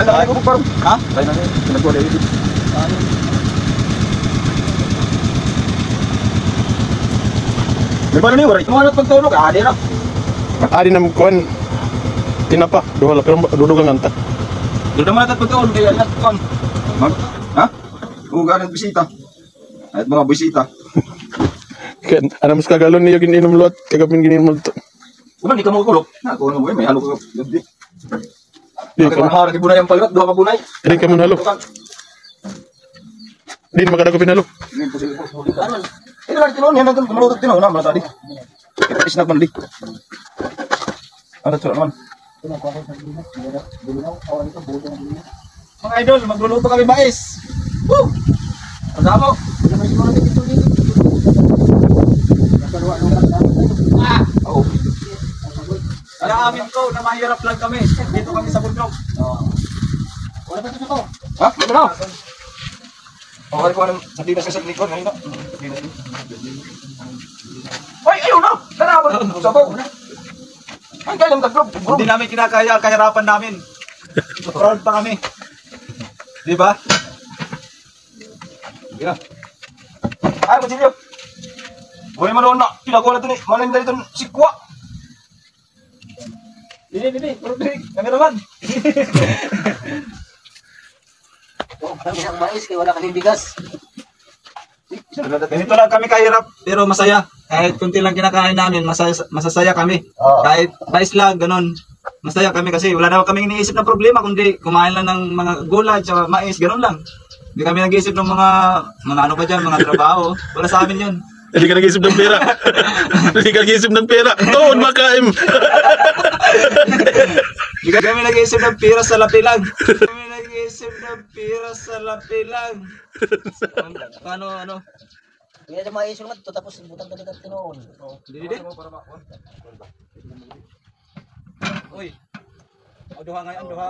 Lain na ko parang. Ha? Lain na pinagkuha dito. May paano ni wari? Mo na pagtulog, adi na. Adi na kuan. Tinapa, duha la pero dudog lang anta. Dito naman natin pagtulog kaya anak kon. Mag ha? Uga ng bisita. At mga bisita. Ken ana mas kagalon niyo gininom lot kagapin gininom to. Kuman di ka mo kulog. Na ko mo may halo ka. Di. Di Kaya ka mahal ka bunay ang palot, duha ka bunay. di ka man halo. Di makada ko pinalo. Ito lang tinuon, yan natin kumulutog tinuon na tadi. Kita isnak man di. Ano tsura naman? Mga idol, magluluto kami mais. Woo! Kasama. Oo. Kaya amin ko na mahirap lang kami. Dito kami sa bundok. Wala pa ito ko. Ha? Ito na. Okay ko anong sardinas sa likod. Ngayon na. Ay, ayun na! Tara, sabaw. Ang kaya ng taglog. Hindi namin kinakaya ang kahirapan namin. Proud pa kami. Di ba? Sige na. Ay, masilyo. Buhay man na. Pinagawa na ito ni. Manin dali ito sikwa. Dili. Kameraman. Isang mais kaya wala kaming bigas. Ganito lang kami kahirap, pero masaya. Kahit kunti lang kinakain namin, masasaya kami. Oo. Kahit mais lang, ganun. Masaya kami kasi wala naman kaming iniisip na problema, kundi kumain lang ng mga gulay at mais, ganun lang. Hindi kami nag-iisip ng mga ano pa dyan, mga trabaho. Wala sa amin yun. Hindi ka nag-isip ng pera. Hindi ka nag-isip ng pera. Tuon makaim. Hindi kami nag-iisip ng pira sa lapi lang. Kami nag-iisip ng pira sa lapi lang. Ano? Kaya sa mais yung mat, tapos butang ka dito tinoon. Dili. Uy. Duha ngayon, duha.